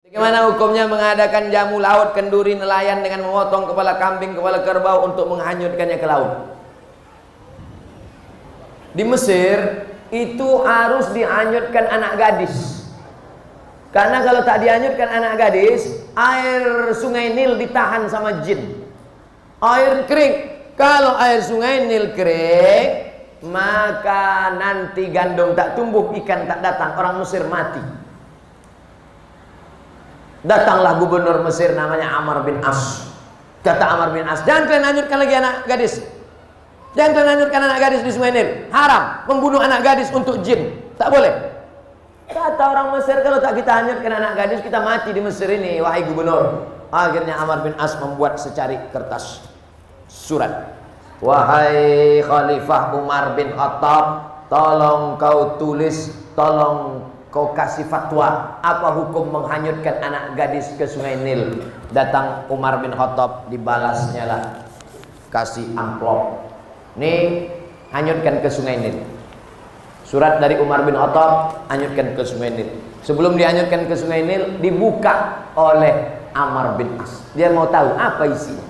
Bagaimana hukumnya mengadakan jamu laut, kenduri, nelayan dengan memotong kepala kambing, kepala kerbau untuk menghanyutkannya ke laut? Di Mesir itu harus dihanyutkan anak gadis. Karena kalau tak dihanyutkan anak gadis, air sungai Nil ditahan sama jin. Air kering. Kalau air sungai Nil kering, maka nanti gandum tak tumbuh, ikan tak datang, orang Mesir mati. Datanglah gubernur Mesir namanya Amr bin As. Kata Amr bin As, jangan kalian hanyutkan lagi anak gadis. Jangan kalian hanyutkan anak gadis di sungai Nil. Haram membunuh anak gadis untuk jin. Tak boleh. Kata orang Mesir, kalau tak kita hanyutkan anak gadis, kita mati di Mesir ini, wahai gubernur. Akhirnya Amr bin As membuat secari kertas surat. Wahai Khalifah Umar bin Khattab, tolong kau tulis, tolong kau kasih fatwa, apa hukum menghanyutkan anak gadis ke sungai Nil. Datang Umar bin Khattab, dibalasnya lah, kasih amplop. Nih, hanyutkan ke sungai Nil. Surat dari Umar bin Khattab, hanyutkan ke sungai Nil. Sebelum dihanyutkan ke sungai Nil, dibuka oleh Amr bin As. Dia mau tahu apa isinya.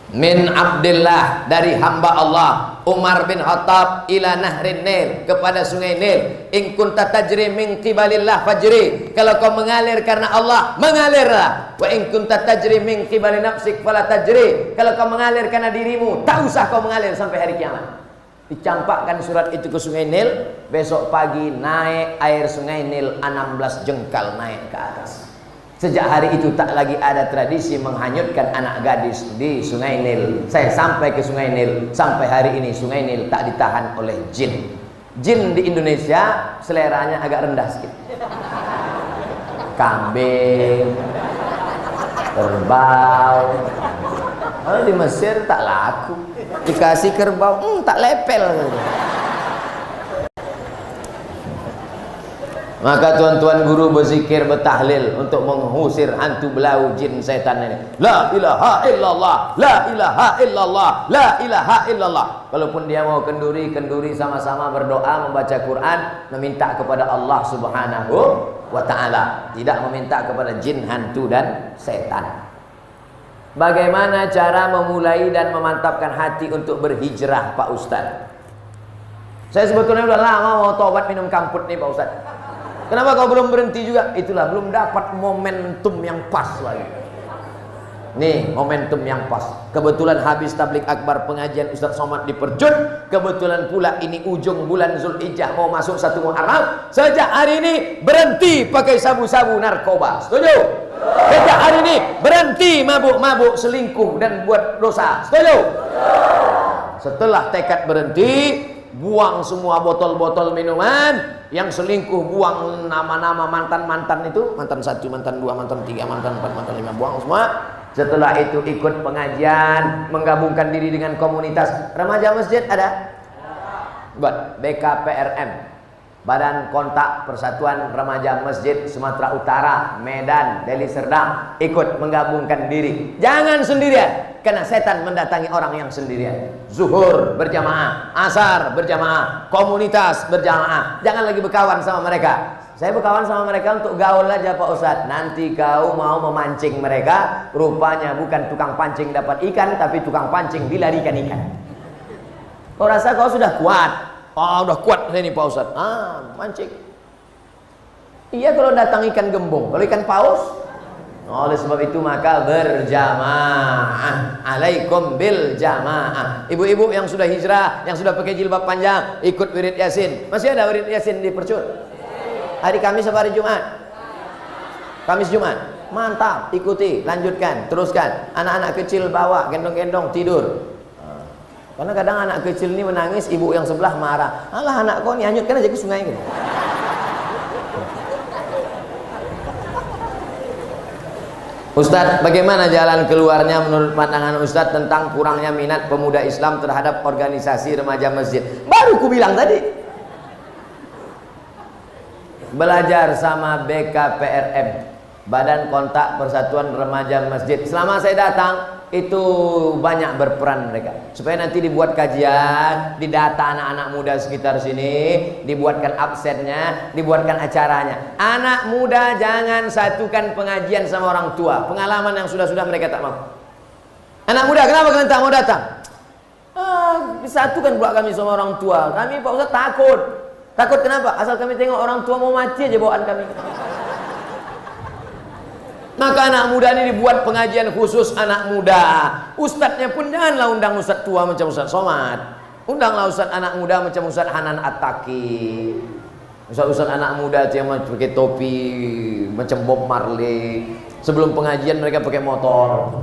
Min Abdillah, dari hamba Allah Umar bin Khattab, ila nahrin Nil, kepada sungai Nil. In kunta tajri min qibalillah fajri, kalau kau mengalir karena Allah, mengalirlah. Wa in kunta tajri min qibali nafsik fala tajri, kalau kau mengalir karena dirimu, tak usah kau mengalir sampai hari kiamat. Dicampakkan surat itu ke sungai Nil. Besok pagi naik air sungai Nil 16 jengkal naik ke atas. Sejak hari itu tak lagi ada tradisi menghanyutkan anak gadis di sungai Nil. Saya sampai ke sungai Nil, sampai hari ini sungai Nil tak ditahan oleh jin. Jin di Indonesia seleranya agak rendah sedikit. Kambing, kerbau. Kalau di Mesir tak laku. Dikasih kerbau, tak lepel. Maka tuan-tuan guru berzikir, bertahlil untuk mengusir hantu belau jin setan ini. La ilaha illallah, la ilaha illallah, la ilaha illallah. Kalaupun dia mau kenduri, kenduri sama-sama berdoa, membaca Quran, meminta kepada Allah Subhanahu wa ta'ala, tidak meminta kepada jin, hantu dan setan. Bagaimana cara memulai dan memantapkan hati untuk berhijrah, Pak Ustadz? Saya sebetulnya udah lama mau tobat minum kamput nih, Pak Ustadz. Kenapa kau belum berhenti juga? Itulah, belum dapat momentum yang pas lagi. Nih, momentum yang pas. Kebetulan habis tablik akbar pengajian Ustadz Somad di Percut. Kebetulan pula ini ujung bulan Zulhijjah, mau masuk 1 Muharram. Sejak hari ini berhenti pakai sabu-sabu narkoba. Setuju? Sejak hari ini berhenti mabuk-mabuk, selingkuh dan buat dosa. Setuju? Setelah tekad berhenti, buang semua botol-botol minuman. Yang selingkuh buang nama-nama mantan-mantan itu, mantan 1, mantan 2, mantan 3, mantan 4, mantan 5, buang semua. Setelah itu ikut pengajian, menggabungkan diri dengan komunitas remaja masjid. Ada? Buat BKPRM, Badan Kontak Persatuan Remaja Masjid Sumatera Utara, Medan, Deli Serdang. Ikut menggabungkan diri. Jangan sendirian, karena setan mendatangi orang yang sendirian. Zuhur berjamaah, asar berjamaah, komunitas berjamaah. Jangan lagi berkawan sama mereka. Saya berkawan sama mereka untuk gaul aja, Pak Ustadz. Nanti kau mau memancing mereka, rupanya bukan tukang pancing dapat ikan, tapi tukang pancing dilarikan ikan. Kau rasa kau sudah kuat? Oh, udah kuat ini Pak Ustadz. Mancing. Iya, kalau datang ikan gembung. Kalau ikan paus, oleh sebab itu maka berjamaah. Alaikum bil jamaah. Ibu-ibu yang sudah hijrah, yang sudah pakai jilbab panjang, ikut wirid Yasin. Masih ada wirid Yasin di Percut? Hari Kamis apa hari Jumat? Kamis Jumat. Mantap, ikuti, lanjutkan, teruskan. Anak-anak kecil bawa, gendong-gendong, tidur. Karena kadang anak kecil ini menangis, ibu yang sebelah marah. Alah, anak kau nih, hanyutkan aja ke sungai gitu. Ustadz, bagaimana jalan keluarnya menurut pandangan Ustadz tentang kurangnya minat pemuda Islam terhadap organisasi remaja masjid? Baru ku bilang tadi. Belajar sama BKPRM, Badan Kontak Persatuan Remaja Masjid. Selama saya datang, itu banyak berperan mereka. Supaya nanti dibuat kajian, didata anak-anak muda sekitar sini, dibuatkan absennya, dibuatkan acaranya. Anak muda jangan satukan pengajian sama orang tua. Pengalaman yang sudah-sudah mereka tak mau. Anak muda, kenapa kalian tak mau datang? Disatukan pula kami sama orang tua. Kami Pak Ustaz takut. Takut kenapa? Asal kami tengok orang tua mau mati aja bawaan kami. Maka anak muda ini dibuat pengajian khusus anak muda. Ustadznya pun janganlah undang ustadz tua macam Ustadz Somad. Undanglah ustadz anak muda macam Ustadz Hanan At-Taqi. Ustadz anak muda yang pakai topi macam Bob Marley. Sebelum pengajian mereka pakai motor,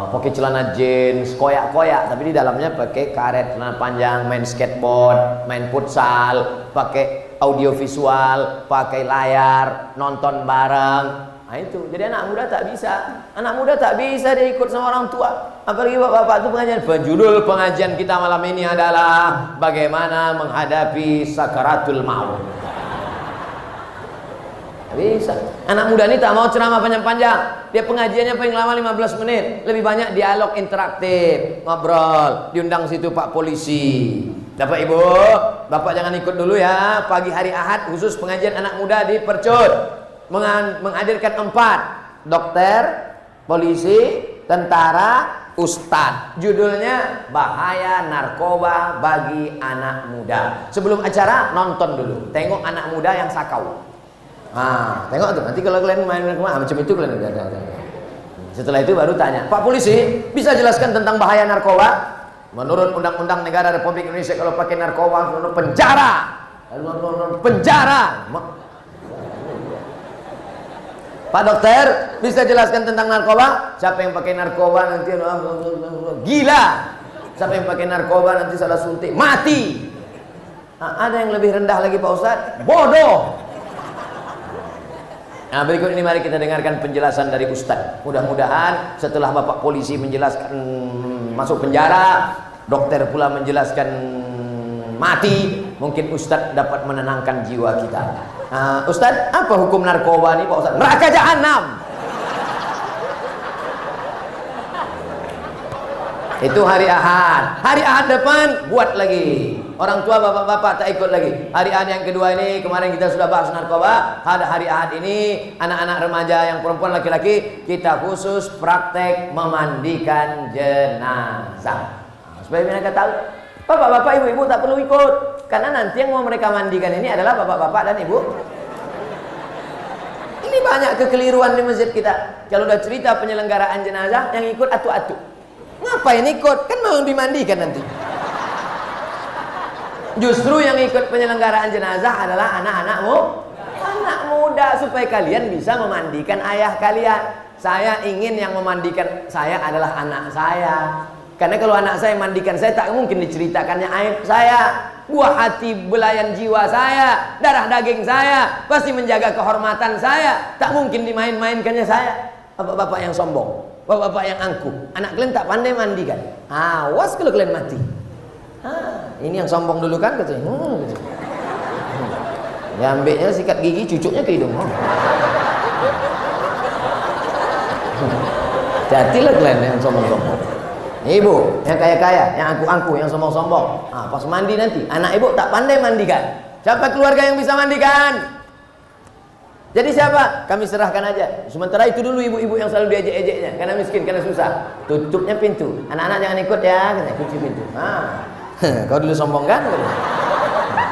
pakai celana jeans, koyak-koyak, tapi di dalamnya pakai karet celana panjang, main skateboard, main futsal, pakai audio visual, pakai layar, nonton bareng. Nah itu, jadi anak muda tak bisa. Anak muda tak bisa dia ikut sama orang tua. Apalagi bapak-bapak itu pengajian. Judul pengajian kita malam ini adalah bagaimana menghadapi sakaratul maut. Bisa. Anak muda ini tak mau ceramah panjang-panjang. Dia pengajiannya paling lama 15 menit. Lebih banyak dialog interaktif, ngobrol. Diundang situ Pak Polisi. Bapak Ibu, Bapak jangan ikut dulu ya. Pagi hari Ahad khusus pengajian anak muda di Percut. Menghadirkan 4. Dokter, polisi, tentara, ustadz. Judulnya bahaya narkoba bagi anak muda. Sebelum acara nonton dulu. Tengok anak muda yang sakau. Tengok tuh, nanti kalau kalian main macam itu kalian setelah itu baru tanya, Pak Polisi bisa jelaskan tentang bahaya narkoba? Menurut Undang-Undang Negara Republik Indonesia kalau pakai narkoba penjara. Penjara. Pak Dokter bisa jelaskan tentang narkoba? Siapa yang pakai narkoba nanti gila. Siapa yang pakai narkoba nanti salah suntik mati. Ada yang lebih rendah lagi Pak Ustadz, bodoh. Nah berikut ini mari kita dengarkan penjelasan dari Ustadz. Mudah-mudahan setelah Bapak Polisi menjelaskan masuk penjara, dokter pula menjelaskan mati, mungkin Ustadz dapat menenangkan jiwa kita. Ustadz, apa hukum narkoba ini Pak Ustadz? Neraka jahanam. Itu hari Ahad. Hari Ahad depan buat lagi. Orang tua bapak-bapak tak ikut lagi. Hari Ahad yang kedua ini kemarin kita sudah bahas narkoba. Ada hari Ahad ini anak-anak remaja yang perempuan laki-laki kita khusus praktek memandikan jenazah. Supaya mereka tahu. Bapak-bapak, ibu-ibu tak perlu ikut. Karena nanti yang mau mereka mandikan ini adalah bapak-bapak dan ibu. Ini banyak kekeliruan di masjid kita. Kalau udah cerita penyelenggaraan jenazah yang ikut atu-atu. Ngapain ikut? Kan mau dimandikan nanti. Justru yang ikut penyelenggaraan jenazah adalah anak-anakmu, anak muda, supaya kalian bisa memandikan ayah kalian. Saya ingin yang memandikan saya adalah anak saya. Karena kalau anak saya mandikan saya, tak mungkin diceritakannya aib saya. Buah hati belayan jiwa saya, darah daging saya, pasti menjaga kehormatan saya. Tak mungkin dimain-mainkannya saya. Bapak-bapak yang sombong, bapak-bapak yang angkuh, anak kalian tak pandai mandikan. Awas kalau kalian mati. Ini yang sombong dulu kan katanya. Ya ambilnya sikat gigi, cucuknya ke hidung. Jadilah kalian yang sombong-sombong. Ibu yang kaya-kaya, yang angkuh-angkuh, yang sombong-sombong. Pas mandi nanti anak ibu tak pandai mandikan. Siapa keluarga yang bisa mandikan? Jadi siapa? Kami serahkan aja. Sementara itu dulu ibu-ibu yang selalu diejek-ejeknya karena miskin, karena susah. Tutupnya pintu. Anak-anak jangan ikut ya, kata kunci pintu. Kau dulu sombong kan?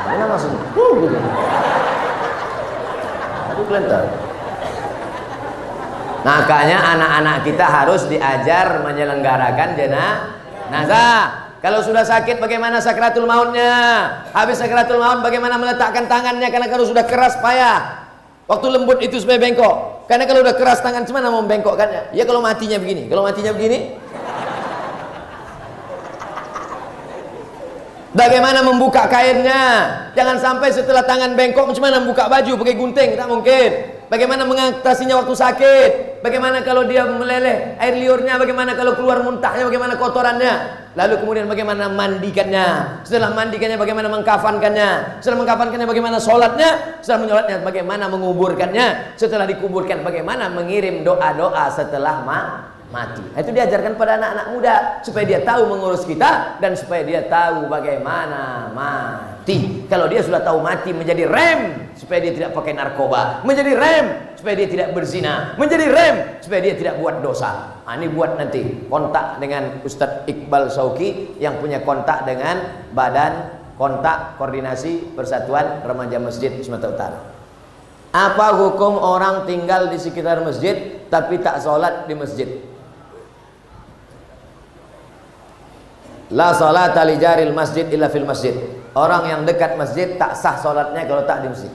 Mana maksudnya? Gitu. Aduh kelentar. Makanya anak-anak kita harus diajar menyelenggarakan jenazah. Kalau sudah sakit bagaimana sakratul mautnya? Habis sakratul maut bagaimana meletakkan tangannya? Karena kalau sudah keras payah. Waktu lembut itu supaya bengkok. Karena kalau udah keras tangan gimana mau membengkokkannya? Ya kalau matinya begini. Kalau matinya begini. Bagaimana membuka kainnya? Jangan sampai setelah tangan bengkok gimana membuka baju pakai gunting? Tak mungkin. Bagaimana mengatasinya waktu sakit? Bagaimana kalau dia meleleh air liurnya? Bagaimana kalau keluar muntahnya? Bagaimana kotorannya? Lalu kemudian bagaimana mandikannya, setelah mandikannya bagaimana mengkafankannya, setelah mengkafankannya bagaimana sholatnya, setelah menyolatnya bagaimana menguburkannya, setelah dikuburkan bagaimana mengirim doa-doa setelah mati. Itu diajarkan pada anak-anak muda supaya dia tahu mengurus kita dan supaya dia tahu bagaimana mati. Kalau dia sudah tahu mati, menjadi rem supaya dia tidak pakai narkoba, menjadi rem supaya dia tidak berzina, menjadi rem supaya dia tidak buat dosa. Ini buat nanti kontak dengan Ustadz Iqbal Sauki yang punya kontak dengan Badan Kontak Koordinasi Persatuan Remaja Masjid Sumatera Utara. Apa hukum orang tinggal di sekitar masjid tapi tak sholat di masjid? La sholata li jaril masjid illa fil masjid. Orang yang dekat masjid tak sah sholatnya kalau tak di masjid.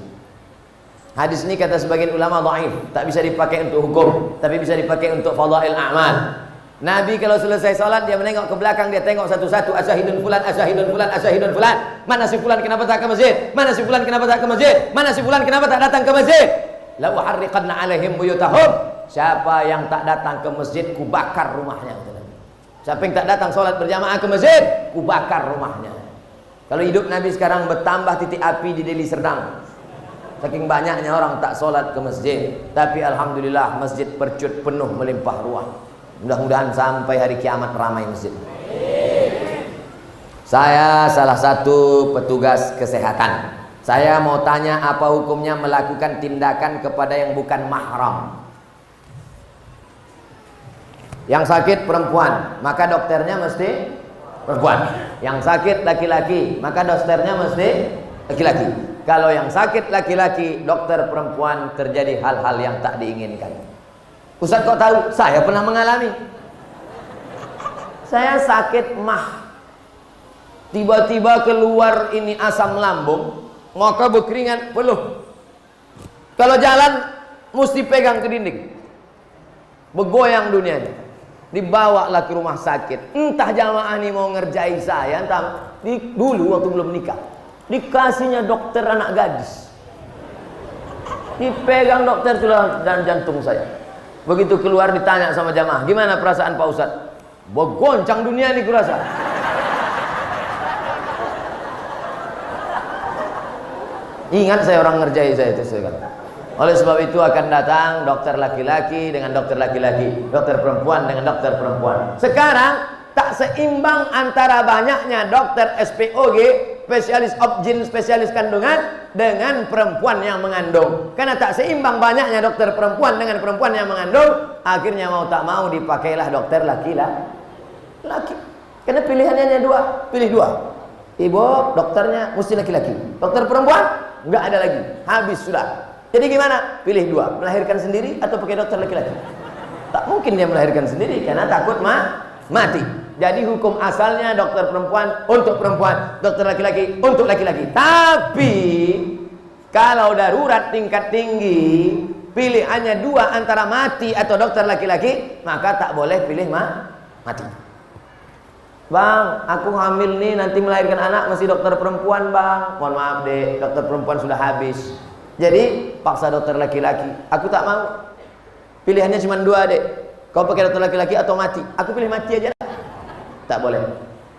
Hadis ini kata sebagian ulama dhaif, tak bisa dipakai untuk hukum, tapi bisa dipakai untuk fadail a'mal. Nabi kalau selesai sholat dia menengok ke belakang, dia tengok satu-satu, asyhadun fulan, asyhadun fulan, asyhadun fulan. Mana si fulan kenapa tak ke masjid? Mana si fulan kenapa tak ke masjid? Mana si fulan kenapa tak datang ke masjid? La uharriqanna alaihim buyutahum. Siapa yang tak datang ke masjid, ku bakar rumahnya. Siapa yang tak datang sholat berjamaah ke masjid, ku bakar rumahnya. Kalau hidup Nabi sekarang bertambah titik api di Deli Serdang. Saking banyaknya orang tak sholat ke masjid. Tapi alhamdulillah masjid percut penuh melimpah ruah. Mudah-mudahan sampai hari kiamat ramai masjid. Saya salah satu petugas kesehatan. Saya mau tanya apa hukumnya melakukan tindakan kepada yang bukan mahram. Yang sakit perempuan, maka dokternya mesti perempuan. Yang sakit laki-laki, maka dokternya mesti laki-laki. Kalau yang sakit laki-laki, dokter perempuan, terjadi hal-hal yang tak diinginkan. Ustaz kok tahu? Saya pernah mengalami. Saya sakit mah. Tiba-tiba keluar ini asam lambung, maka berkeringat peluh. Kalau jalan mesti pegang ke dinding. Bergoyang dunianya. Dibawalah ke rumah sakit. Entah jamaah ini mau ngerjai saya, entah dulu waktu belum nikah. Dikasihnya dokter anak gadis. Dipegang dokter sudah dan jantung saya. Begitu keluar ditanya sama jamaah, gimana perasaan Pak Ustadz? Bergoncang dunia ini kurasa. Ingat saya orang ngerjai saya itu saya kata. Oleh sebab itu akan datang dokter laki-laki dengan dokter laki-laki, dokter perempuan dengan dokter perempuan. Sekarang tak seimbang antara banyaknya dokter SPOG, spesialis obgyn, spesialis kandungan, dengan perempuan yang mengandung. Karena tak seimbang banyaknya dokter perempuan dengan perempuan yang mengandung, akhirnya mau tak mau dipakailah dokter laki-laki. Karena pilihannya hanya dua, pilih dua. Ibu dokternya mesti laki-laki, dokter perempuan nggak ada lagi, habis sudah. Jadi gimana? Pilih dua, melahirkan sendiri atau pakai dokter laki-laki? Tak mungkin dia melahirkan sendiri karena takut mati. Jadi hukum asalnya dokter perempuan untuk perempuan, dokter laki-laki untuk laki-laki. Tapi kalau darurat tingkat tinggi, pilihannya dua antara mati atau dokter laki-laki, maka tak boleh pilih mati. Bang, aku hamil nih, nanti melahirkan anak masih dokter perempuan bang. Mohon maaf deh, dokter perempuan sudah habis. Jadi paksa dokter laki-laki. Aku tak mau. Pilihannya cuma dua dek. Kau pakai dokter laki-laki atau mati? Aku pilih mati aja. Tak boleh.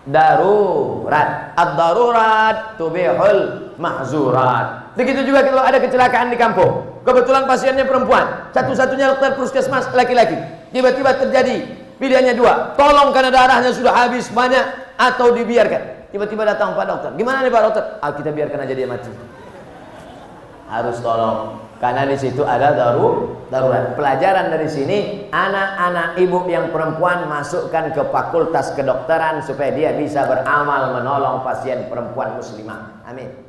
Darurat. Ad-darurat tubihul mahzurat. Begitu juga kalau ada kecelakaan di kampung. Kebetulan pasiennya perempuan. Satu-satunya dokter puskesmas laki-laki. Tiba-tiba terjadi. Pilihannya dua. Tolong karena darahnya sudah habis banyak atau dibiarkan. Tiba-tiba datang Pak Dokter. Gimana nih Pak Dokter? Kita biarkan aja dia mati. Harus tolong karena di situ ada darurat. Pelajaran dari sini, anak-anak ibu yang perempuan masukkan ke fakultas kedokteran supaya dia bisa beramal menolong pasien perempuan muslimah. Amin.